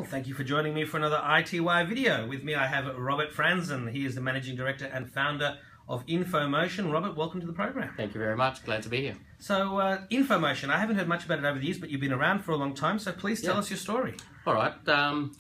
Well, thank you for joining me for another iTWire video. With me I have Robert Frandsen. He is the Managing Director and Founder of Infomotion. Robert, welcome to the program. Thank you very much. Glad to be here. So, Infomotion, I haven't heard much about it over the years, but you've been around for a long time, so please tell us your story. All right.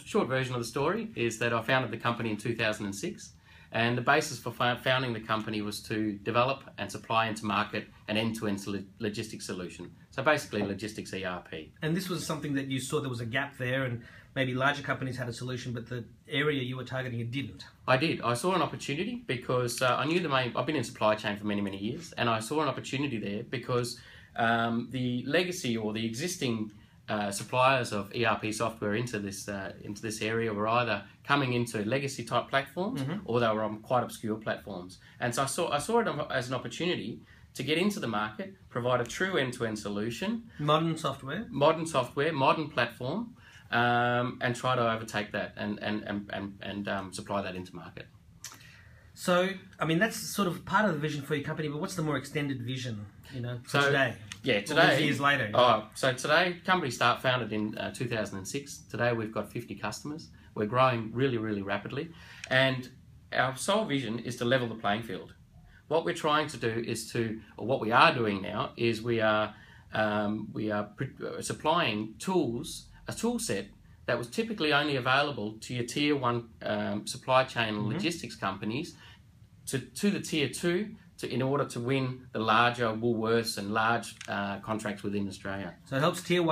Short version of the story is that I founded the company in 2006, and the basis for founding the company was to develop and supply into market an end-to-end logistics solution. So basically logistics ERP. And this was something that you saw there was a gap there, and maybe larger companies had a solution, but the area you were targeting, it didn't. I did. I saw an opportunity because I knew I've been in supply chain for many, many years, and I saw an opportunity there because the legacy or the existing suppliers of ERP software into this area were either coming into legacy type platforms or they were on quite obscure platforms. And so I saw it as an opportunity to get into the market, provide a true end-to-end solution. Modern software, modern platform, and try to overtake that and supply that into market. So, I mean, that's sort of part of the vision for your company, but what's the more extended vision, for today? Yeah, today. All these years later. So today, company founded in 2006. Today we've got 50 customers. We're growing really, really rapidly. And our sole vision is to level the playing field. What we're trying to do is or what we are doing now is we are supplying tools, a tool set that was typically only available to your tier 1 supply chain and logistics companies to the tier 2 in order to win the larger Woolworths and large contracts within Australia. So it helps tier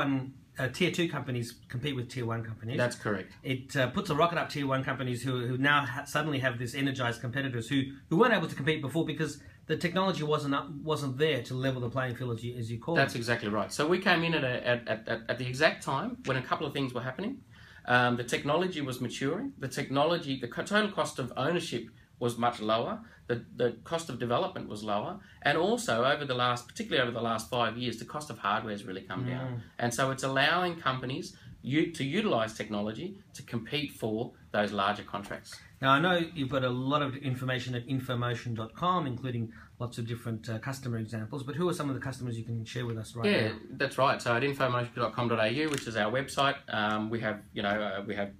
2 companies compete with tier 1 companies. That's correct. It puts a rocket up tier 1 companies who now suddenly have this energized competitors who weren't able to compete before because the technology wasn't there to level the playing field, as you call it. That's exactly right. So we came in at the exact time when a couple of things were happening. The technology was maturing. The total cost of ownership was much lower. The cost of development was lower, and also particularly over the last 5 years, the cost of hardware has really come down. And so it's allowing companies to utilize technology to compete for those larger contracts. Now, I know you've got a lot of information at Infomotion.com, including lots of different customer examples, but who are some of the customers you can share with us right now? Yeah, that's right. So at Infomotion.com.au, which is our website, we have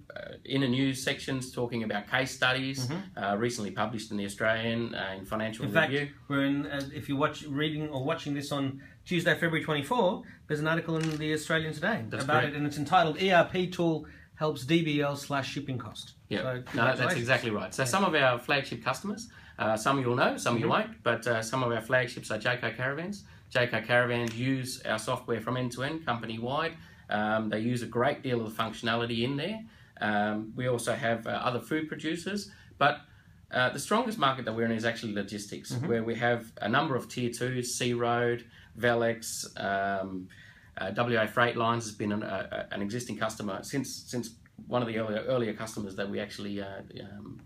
inner news sections talking about case studies, recently published in the Australian in Financial Review. In fact, we're in, if you're reading or watching this on Tuesday, February 24, there's an article in the Australian today about it, and it's entitled "ERP Tool Helps DBL/Shipping Cost." Yeah, so, no, that's exactly right. So some of our flagship customers, some you'll know, some you won't, but some of our flagships are JCO Caravans. JCO Caravans use our software from end to end, company-wide. They use a great deal of the functionality in there. We also have other food producers, but the strongest market that we're in is actually logistics, where we have a number of tier 2s, Sea Road, Velex, WA Freight Lines has been an existing customer since one of the earlier customers that we actually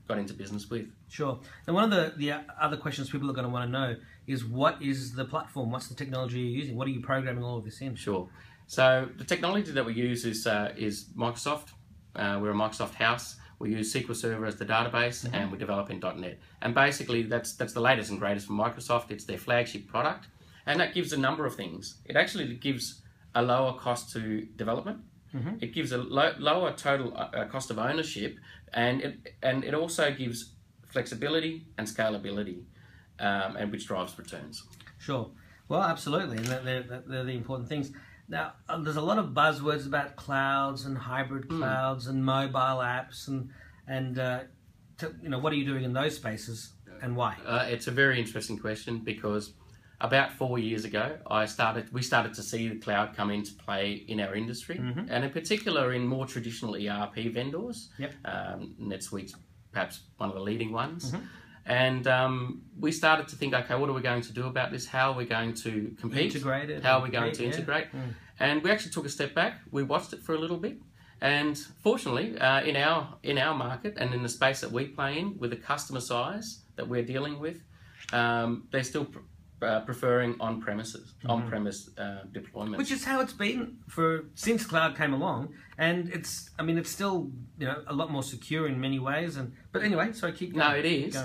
got into business with. Sure. And one of the other questions people are going to want to know is, what is the platform? What's the technology you're using? What are you programming all of this in? Sure. So the technology that we use is Microsoft. We're a Microsoft house. We use SQL Server as the database, and we develop in .NET. And basically, that's the latest and greatest from Microsoft. It's their flagship product, and that gives a number of things. It actually gives a lower cost to development. It gives a lower total cost of ownership, and it also gives flexibility and scalability, and which drives returns. Sure. Well, absolutely, and they're the important things. Now, there's a lot of buzzwords about clouds and hybrid clouds and mobile apps, and what are you doing in those spaces and why? It's a very interesting question because about 4 years ago, we started to see the cloud come into play in our industry, and in particular in more traditional ERP vendors. NetSuite's perhaps one of the leading ones. And we started to think, okay, what are we going to do about this? How are we going to compete? Integrate it. How are we going to integrate? And we actually took a step back. We watched it for a little bit. And fortunately, in our market and in the space that we play in, with the customer size that we're dealing with, they're still preferring on-premise deployments, which is how it's been since cloud came along, and it's still a lot more secure in many ways. But anyway, sorry, keep going. No, it is.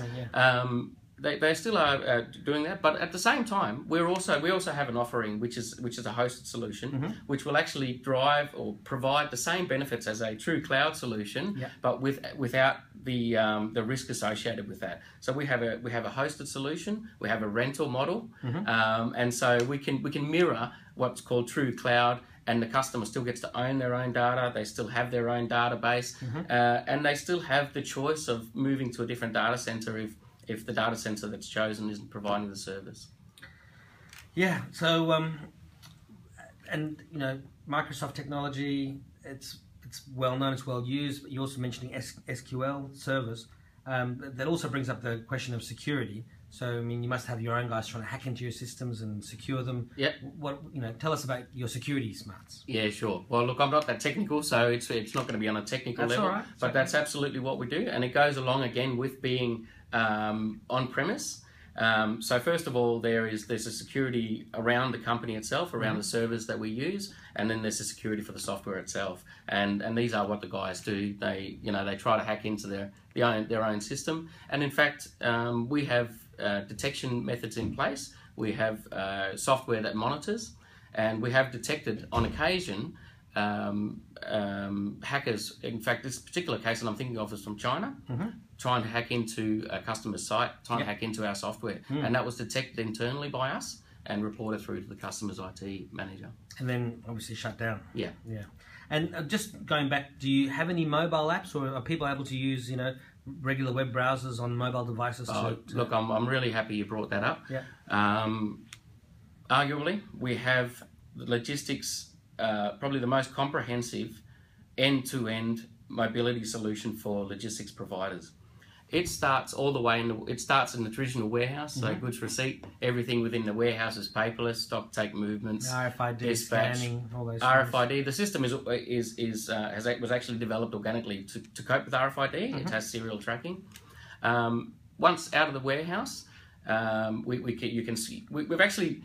they still are doing that, but at the same time, we also have an offering which is a hosted solution, which will actually drive or provide the same benefits as a true cloud solution, but without the risk associated with that. So we have a hosted solution, we have a rental model, and so we can mirror what's called true cloud. And the customer still gets to own their own data, they still have their own database, and they still have the choice of moving to a different data center if the data center that's chosen isn't providing the service. Yeah, so, and you know, Microsoft technology, it's well known, it's well used, but you're also mentioning SQL servers. That also brings up the question of security. So, I mean, you must have your own guys trying to hack into your systems and secure them. Yep. Tell us about your security smarts. Yeah, sure. Well, look, I'm not that technical, so it's not going to be on a technical level. All right. But that's absolutely what we do, and it goes along again with being on-premise. So first of all, there's a security around the company itself, around the servers that we use, and then there's a security for the software itself. And these are what the guys do. They try to hack into their own system. And in fact, we have detection methods in place. We have software that monitors, and we have detected on occasion hackers. In fact, this particular case that I'm thinking of is from China, trying to hack into a customer's site, trying to hack into our software, and that was detected internally by us and reported through to the customer's IT manager. And then obviously shut down. Yeah. Yeah. And just going back, do you have any mobile apps, or are people able to use, regular web browsers on mobile devices? Look, I'm really happy you brought that up. Yeah. Arguably, we have the logistics, probably the most comprehensive end-to-end mobility solution for logistics providers. It starts all the way in the traditional warehouse, so goods receipt, everything within the warehouse is paperless, stock take movements, RFID, dispatch, scanning, all those RFID. things. The system was actually developed organically to cope with RFID. It has serial tracking. Once out of the warehouse, you can see we've actually,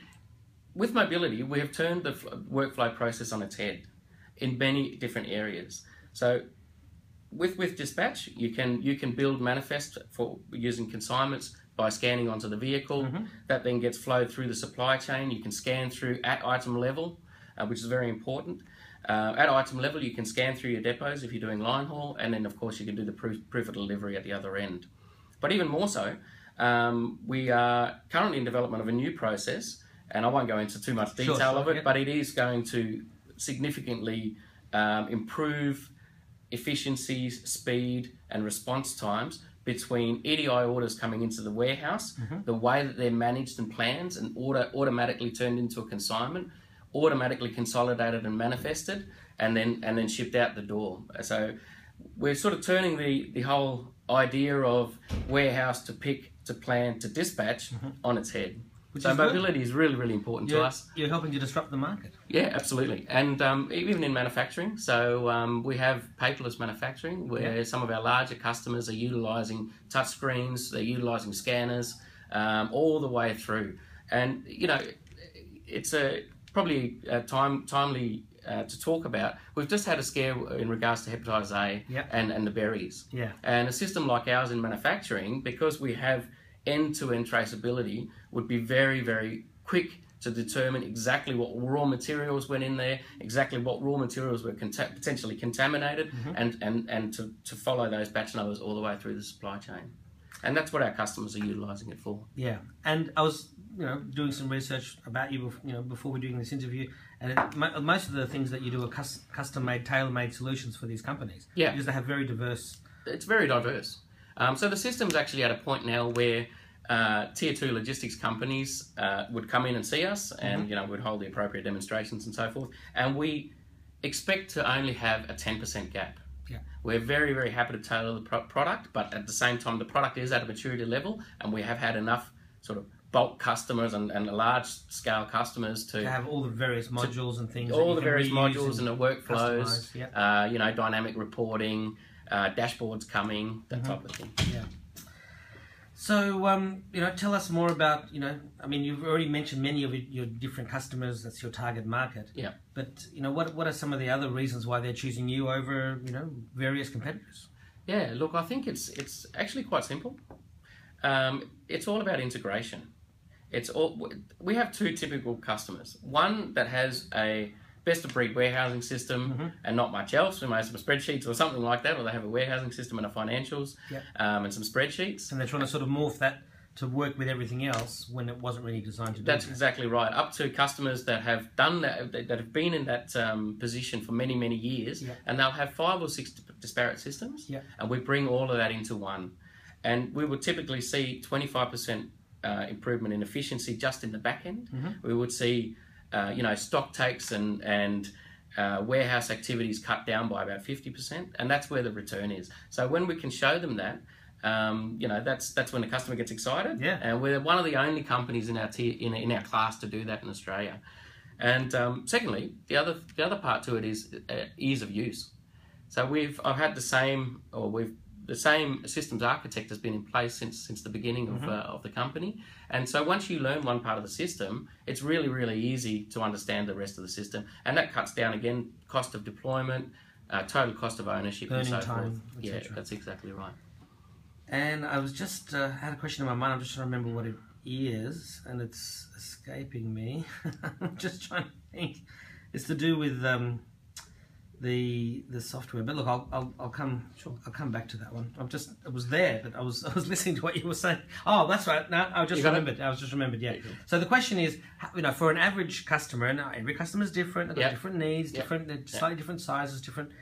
with mobility, we have turned the workflow process on its head in many different areas. So with dispatch, you can build manifest for using consignments by scanning onto the vehicle. That then gets flowed through the supply chain. You can scan through at item level, which is very important. At item level, you can scan through your depots if you're doing line haul, and then of course you can do the proof of delivery at the other end. But even more so, we are currently in development of a new process, and I won't go into too much detail of it, but it is going to significantly improve efficiencies, speed, and response times between EDI orders coming into the warehouse, the way that they're managed and planned and automatically turned into a consignment, automatically consolidated and manifested, and then shipped out the door. So we're sort of turning the whole idea of warehouse to pick, to plan, to dispatch on its head. So mobility is really, really important to us. You're helping to disrupt the market. Yeah, absolutely. And even in manufacturing, so we have paperless manufacturing where some of our larger customers are utilising touchscreens, they're utilising scanners all the way through. And, it's probably timely to talk about. We've just had a scare in regards to hepatitis A and the berries. Yeah. And a system like ours in manufacturing, because we have end-to-end traceability, would be very, very quick to determine exactly what raw materials went in there, exactly what raw materials were potentially contaminated, and to follow those batch numbers all the way through the supply chain. And that's what our customers are utilising it for. Yeah, and I was doing some research about you before we're doing this interview, and most of the things that you do are custom-made, tailor-made solutions for these companies. Yeah. Because they have very diverse... It's very diverse. So the system's actually at a point now where tier 2 logistics companies would come in and see us, and would hold the appropriate demonstrations and so forth, and we expect to only have a 10% gap. Yeah. We're very, very happy to tailor the product, but at the same time the product is at a maturity level, and we have had enough sort of bulk customers and large scale customers to have all the various modules and things, all the various modules and the workflows, dynamic reporting, dashboards coming, that type of thing. Yeah. So, tell us more about, you've already mentioned many of your different customers, that's your target market. Yeah. But, what are some of the other reasons why they're choosing you over, various competitors? Yeah, look, I think it's actually quite simple. It's all about integration. We have two typical customers. One that has a best-of-breed warehousing system and not much else. We may have some spreadsheets or something like that, or they have a warehousing system and a financials and some spreadsheets. And they're trying to sort of morph that to work with everything else when it wasn't really designed to do that. That's exactly right. Up to customers that have done that, that have been in that position for many, many years, and they'll have 5 or 6 disparate systems, and we bring all of that into one. And we would typically see 25% improvement in efficiency just in the back end. We would see stock takes and warehouse activities cut down by about 50%, and that's where the return is. So when we can show them that, that's when the customer gets excited. And we're one of the only companies in our in our class to do that in Australia. And secondly, the other part to it is ease of use. So I've had the same systems architect has been in place since the beginning of the company. And so once you learn one part of the system, it's really, really easy to understand the rest of the system. And that cuts down, again, cost of deployment, total cost of ownership, and so forth. Yeah, that's exactly right. And I was just had a question in my mind. I'm just trying to remember what it is, and it's escaping me. I'm just trying to think. It's to do with the software. But look, I'll come back to that one. I was there, but I was listening to what you were saying. Oh, that's right. No, I just remembered. Yeah. So the question is, for an average customer, and every customer is different. They've got different needs, slightly different sizes, different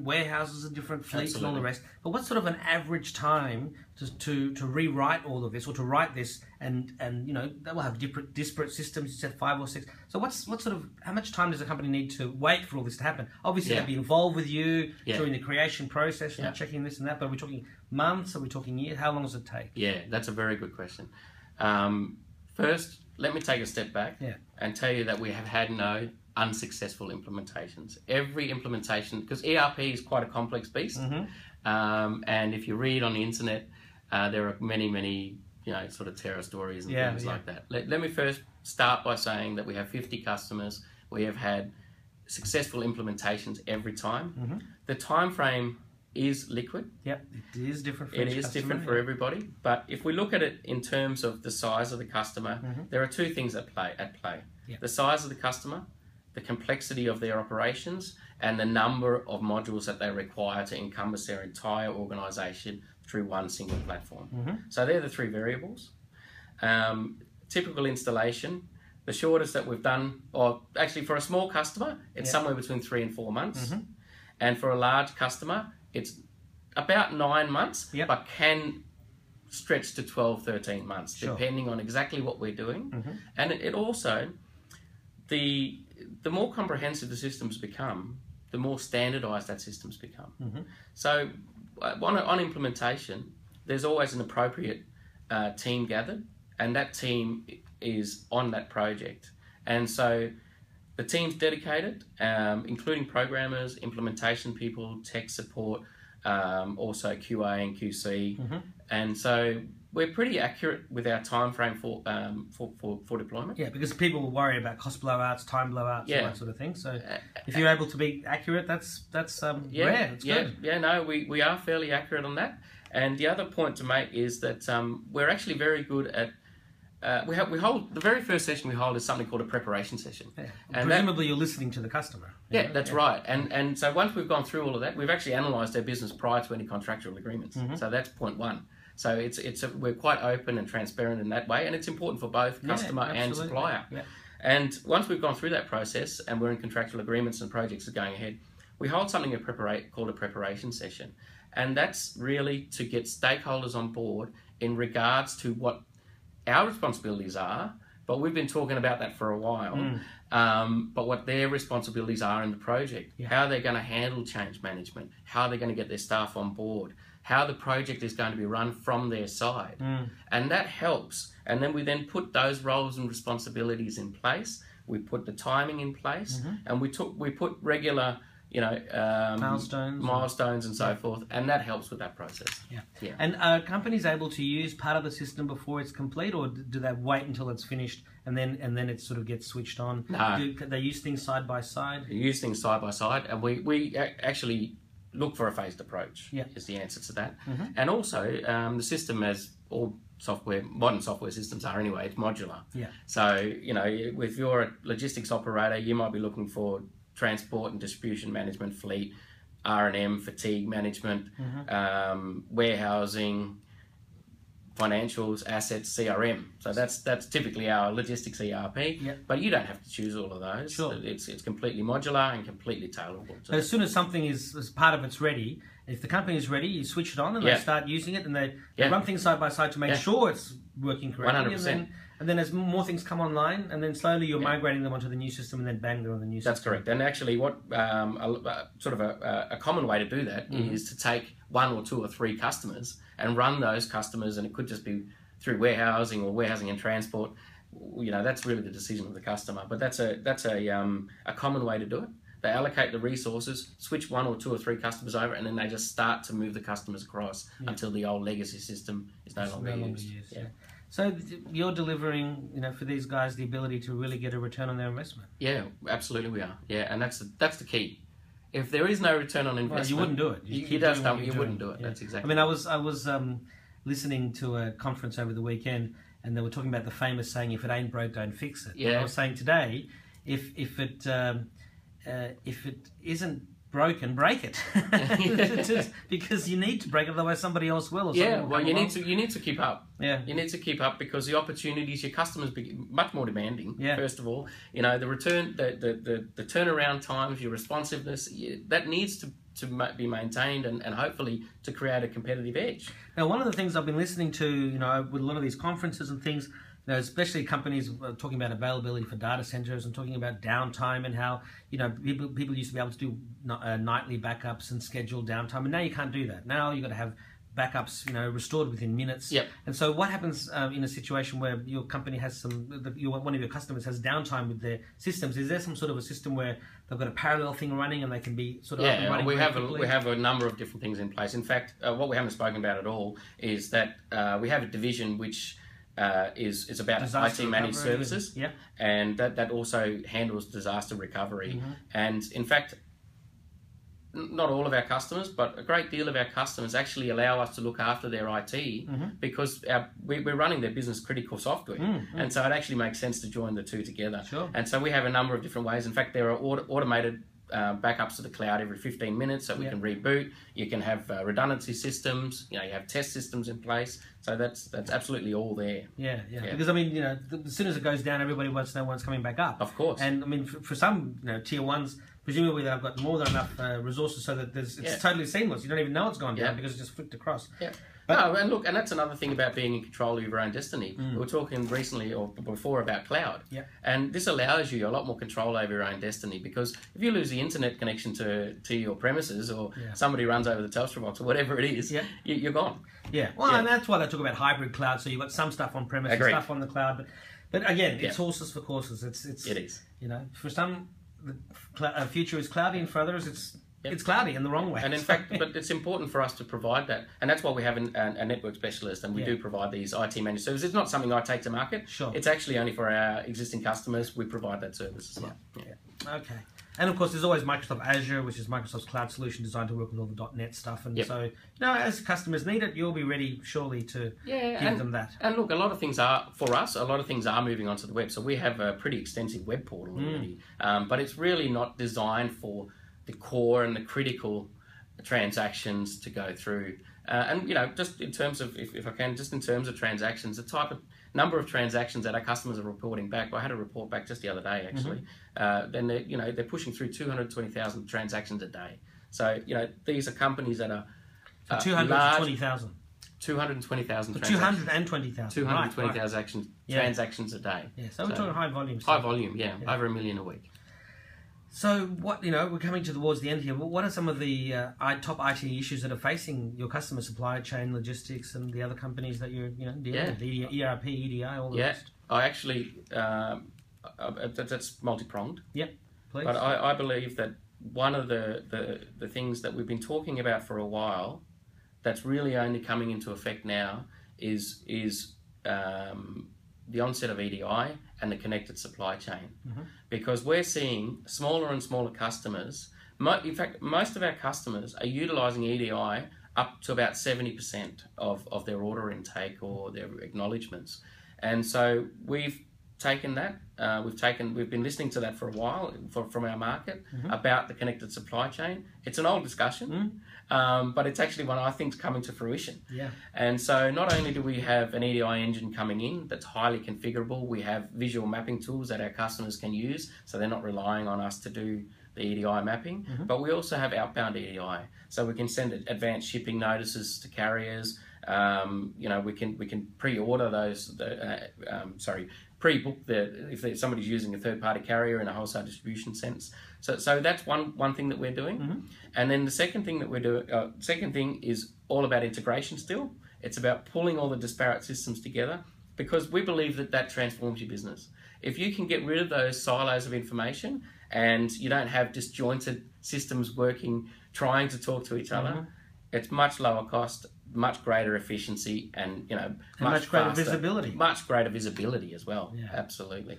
warehouses and different fleets and all the rest. But what's sort of an average time to rewrite all of this, or to write this, and they will have disparate systems. You said 5 or 6. So how much time does a company need to wait for all this to happen? Obviously, they'll be involved with you during the creation process, checking this and that. But are we talking months? Are we talking years? How long does it take? Yeah, that's a very good question. First, let me take a step back and tell you that we have had no unsuccessful implementations. Every implementation, because ERP is quite a complex beast, and if you read on the internet, there are many sort of terror stories and things like that. Let me first start by saying that we have 50 customers. We have had successful implementations every time. The time frame is liquid. Yep, it is different for each customer. Different for everybody. But if we look at it in terms of the size of the customer, there are 2 things at play. The size of the customer, the complexity of their operations, and the number of modules that they require to encompass their entire organisation through one single platform. So they're the 3 variables. Typical installation, the shortest that we've done, or actually for a small customer, it's somewhere between 3 and 4 months. And for a large customer, it's about 9 months, but can stretch to 12, 13 months, depending on exactly what we're doing. And it also, the more comprehensive the systems become, the more standardized that systems become. So on implementation, there's always an appropriate team gathered, and that team is on that project. And so the team's dedicated, including programmers, implementation people, tech support, also QA and QC. And so we're pretty accurate with our time frame for deployment. Yeah, because people will worry about cost blowouts, time blowouts, all that sort of thing. So if you're able to be accurate, that's rare. It's good. Yeah, no, we are fairly accurate on that. And the other point to make is that we're actually very good at. We hold the very first session we hold is something called a preparation session. And presumably you're listening to the customer. That's right. And so once we've gone through all of that, we've actually analysed their business prior to any contractual agreements. So that's point 1. So we're quite open and transparent in that way, and it's important for both customer and supplier. And once we've gone through that process and we're in contractual agreements and projects are going ahead, we hold something called a preparation session. And that's really to get stakeholders on board in regards to what our responsibilities are, but we've been talking about that for a while, but what their responsibilities are in the project, how they're going to handle change management, how they're going to get their staff on board, how the project is going to be run from their side. And that helps. And then we put those roles and responsibilities in place. We put the timing in place, and we put regular milestones and so forth, and that helps with that process. And are companies able to use part of the system before it's complete, or do they wait until it's finished and then it sort of gets switched on? No. Do they use things side by side? They use things side by side, and we actually look for a phased approach. Yeah. Is the answer to that. And also the system, as all software, modern software systems are anyway, it's modular. Yeah. So if you're a logistics operator, you might be looking for transport and distribution management, fleet, R&M, fatigue management, warehousing, financials, assets, CRM. So that's typically our logistics ERP. Yep. But you don't have to choose all of those. Sure. It's completely modular and completely tailorable. But as soon as something as part of it's ready, if the company is ready, you switch it on and they start using it, and they run things side by side to make sure it's working correctly. 100%. And then as more things come online, and then slowly you're migrating them onto the new system, and then bang, they're on the new system. That's correct. And actually, what sort of a common way to do that is to take 1 or 2 or 3 customers and run those customers, and it could just be through warehousing or warehousing and transport. That's really the decision of the customer. But that's a common way to do it. They allocate the resources, switch 1 or 2 or 3 customers over, and then they just start to move the customers across until the old legacy system is no longer used. Yeah. So you're delivering, for these guys the ability to really get a return on their investment. Yeah, absolutely we are. Yeah, and that's the key. If there is no return on investment, you wouldn't do it. You wouldn't do it. Yeah. That's exactly. I mean, I was listening to a conference over the weekend, and they were talking about the famous saying, "If it ain't broke, don't fix it." Yeah. And I was saying today, if it isn't broken, break it, because you need to break it, otherwise somebody else will. Or you need to keep up. Yeah, you need to keep up because the opportunities, your customers be much more demanding. Yeah. First of all, the return, the turnaround times, your responsiveness, that needs to be maintained and hopefully to create a competitive edge. Now, one of the things I've been listening to, with a lot of these conferences and things, especially companies talking about availability for data centers and talking about downtime and how people used to be able to do nightly backups and schedule downtime, and now you can't do that. Now you've got to have backups restored within minutes. Yep. And so what happens in a situation where your company has one of your customers has downtime with their systems? Is there some sort of a system where they've got a parallel thing running and they can be sort of up and running? We have a number of different things in place. In fact, what we haven't spoken about at all is that we have a division which is about disaster IT managed services, and that also handles disaster recovery. And in fact, not all of our customers, but a great deal of our customers actually allow us to look after their IT because we're running their business critical software, and so it actually makes sense to join the two together. Sure. And so we have a number of different ways. In fact, there are automated backups to the cloud every 15 minutes, so we can reboot. You can have redundancy systems. You have test systems in place. So that's absolutely all there. Yeah. Because I mean, as soon as it goes down, everybody wants to know when it's coming back up. Of course. And I mean, for some tier ones, presumably they've got more than enough resources so that it's totally seamless. You don't even know it's gone down because it just flipped across. Yeah. And that's another thing about being in control of your own destiny. We were talking recently or before about cloud. Yeah. And this allows you a lot more control over your own destiny because if you lose the internet connection to your premises or somebody runs over the Telstra box or whatever it is, you're gone. Yeah. Well, and that's why they talk about hybrid cloud. So you've got some stuff on premise, stuff on the cloud. But again, it's horses for courses. It is. For some, the future is cloudy, and for others, it's cloudy in the wrong way. And in fact, but it's important for us to provide that. And that's why we have a network specialist, and we do provide these IT managed services. It's not something I take to market. Sure. It's actually only for our existing customers. We provide that service as well. Yeah. Okay. And of course, there's always Microsoft Azure, which is Microsoft's cloud solution designed to work with all the .NET stuff. And so, as customers need it, you'll be ready surely to give them that. And look, a lot of things are moving onto the web. So we have a pretty extensive web portal already. But it's really not designed for the core and the critical transactions to go through. And just in terms of, if I can, just in terms of transactions, the type of number of transactions that our customers are reporting back. I had a report back just the other day, actually. Then they're pushing through 220,000 transactions a day. So these are companies that are 220,000. 220,000 transactions. 220,000. 220,000 transactions a day. Yeah, so we're talking high volume. High volume, over 1 million a week. So what, we're coming towards the end here. What are some of the top IT issues that are facing your customer supply chain, logistics, and the other companies that you're dealing with? ERP, EDI, all the rest? I actually, that's multi-pronged. Yep, please. But I believe that one of the things that we've been talking about for a while that's really only coming into effect now is the onset of EDI and the connected supply chain. Because we're seeing smaller and smaller customers In fact, most of our customers are utilising EDI up to about 70% of their order intake or their acknowledgements. And so we've taken that, we've been listening to that for a while from our market about the connected supply chain. It's an old discussion, but it's actually one I think is coming to fruition. Yeah. And so not only do we have an EDI engine coming in that's highly configurable, we have visual mapping tools that our customers can use, so they're not relying on us to do the EDI mapping, but we also have outbound EDI, so we can send advanced shipping notices to carriers. You know, we can pre-order those. Pre-book if somebody's using a third-party carrier in a wholesale distribution sense. So that's one thing that we're doing, and then the second thing that we're doing. Second thing is all about integration. Still, it's about pulling all the disparate systems together, because we believe that transforms your business. If you can get rid of those silos of information and you don't have disjointed systems working, trying to talk to each other, it's much lower cost, much greater efficiency, and much greater faster, visibility. Much greater visibility as well. Yeah. Absolutely.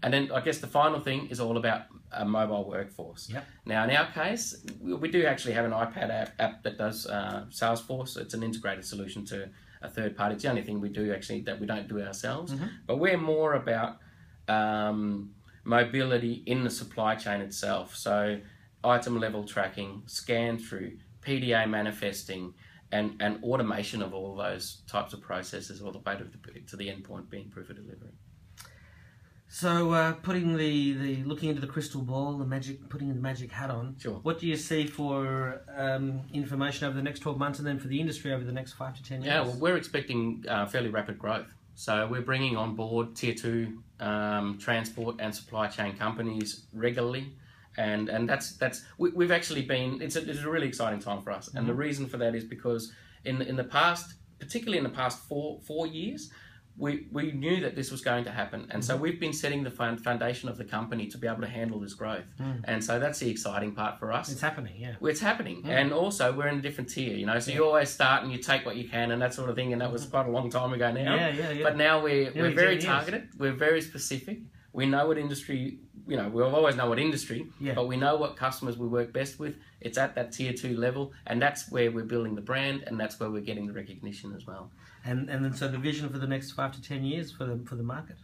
And then I guess the final thing is all about a mobile workforce. Yep. Now in our case, we do actually have an iPad app that does Salesforce. It's an integrated solution to a third party. It's the only thing we do actually that we don't do ourselves. But we're more about mobility in the supply chain itself. So item level tracking, scan through, PDA manifesting, and automation of all those types of processes all the way to the endpoint being proof of delivery. So putting looking into the crystal ball, putting the magic hat on. Sure. What do you see for information over the next 12 months, and then for the industry over the next 5 to 10 years? Yeah, well, we're expecting fairly rapid growth. So we're bringing on board tier 2 transport and supply chain companies regularly, and we've actually been. It's a really exciting time for us, and the reason for that is because in the past, particularly in the past four years, we knew that this was going to happen, and so we've been setting the foundation of the company to be able to handle this growth, and so that's the exciting part for us. It's happening, yeah. It's happening, and also we're in a different tier, so you always start and you take what you can and that sort of thing, and that was quite a long time ago now. Yeah. But now we're very targeted, we're very specific. We know what industry, we'll always know what industry, but we know what customers we work best with. It's at that tier 2 level, and that's where we're building the brand, and that's where we're getting the recognition as well. And then so the vision for the next 5 to 10 years for the market?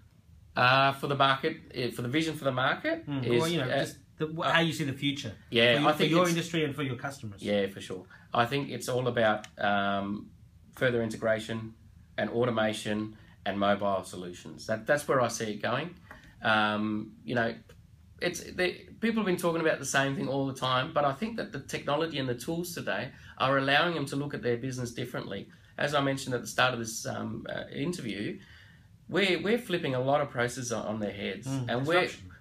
For the vision for the market is how you see the future. Yeah, I think for your industry and for your customers. Yeah, for sure. I think it's all about further integration and automation and mobile solutions. That's where I see it going. People have been talking about the same thing all the time, but I think that the technology and the tools today are allowing them to look at their business differently. As I mentioned at the start of this interview, we're flipping a lot of processes on their heads, and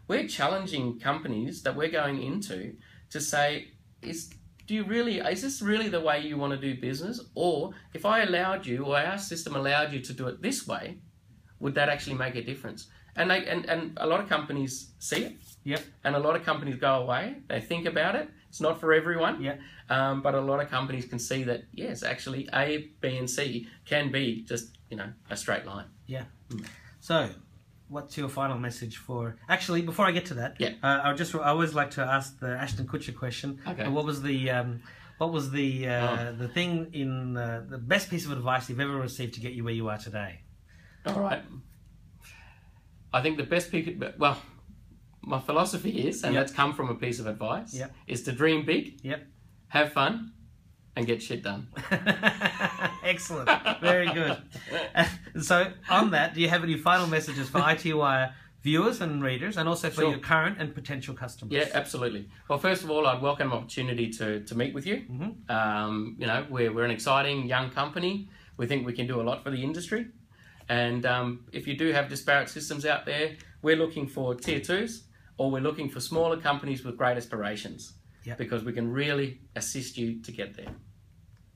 we're challenging companies that we're going into to say, is this really the way you want to do business? Or if I allowed you, or our system allowed you to do it this way, would that actually make a difference? And a lot of companies see it. Yep. And a lot of companies go away. They think about it. It's not for everyone. Yeah. But a lot of companies can see that, yes, actually A, B, and C can be just, a straight line. Yeah. So, what's your final message for... Actually, before I get to that, I always like to ask the Ashton Kutcher question. Okay. What was the thing in the best piece of advice you've ever received to get you where you are today? All right. I think the best piece... Well, my philosophy is, and that's come from a piece of advice, is to dream big, have fun, and get shit done. Excellent. Very good. So, on that, do you have any final messages for iTWire viewers and readers, and also for your current and potential customers? Yeah, absolutely. Well, first of all, I'd welcome an opportunity to meet with you. We're an exciting young company. We think we can do a lot for the industry. And if you do have disparate systems out there, we're looking for tier 2s, or we're looking for smaller companies with great aspirations, because we can really assist you to get there.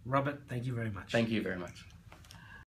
Robert, thank you very much. Thank you very much.